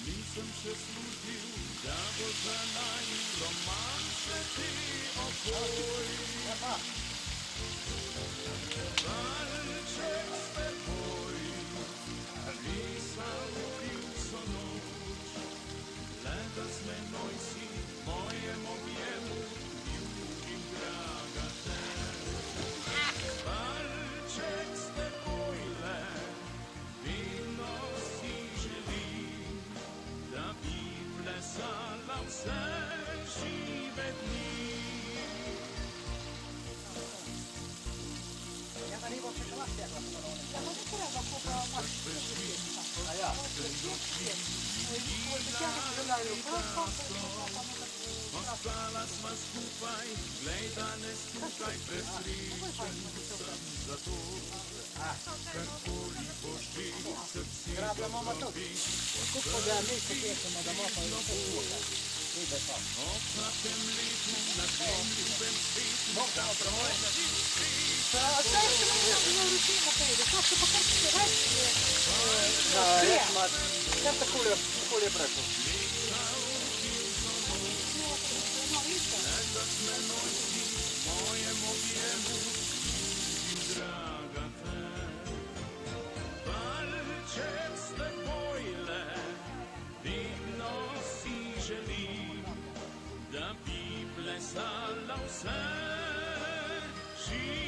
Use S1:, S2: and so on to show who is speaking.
S1: Nisem še služil, da bo za naj romanse ti okoj. Valček s teboj, pisal pil so noč, le da z menoj si mojem objemu ljubim draga te. Valček s teboj le, vedno si želim, da bi plesala vse žive dni.
S2: Ja arrivo a Cecalatti a questa parola. La cosa dopo Ah ja.
S1: Ostala sva skupaj, glej danes tukaj presrečen sem zato. Karkoli boš ti srci dobi,
S2: Skupaj da mi se pjesamo da mopa i
S1: ob takem letu na tem ljubem svetu, da prođi svet.
S2: Ja tako je prešlo.
S1: Da s menoj si mojem objemu ljubim draga te. Valček s teboj le, vedno si želim, da bi plesala vse žive.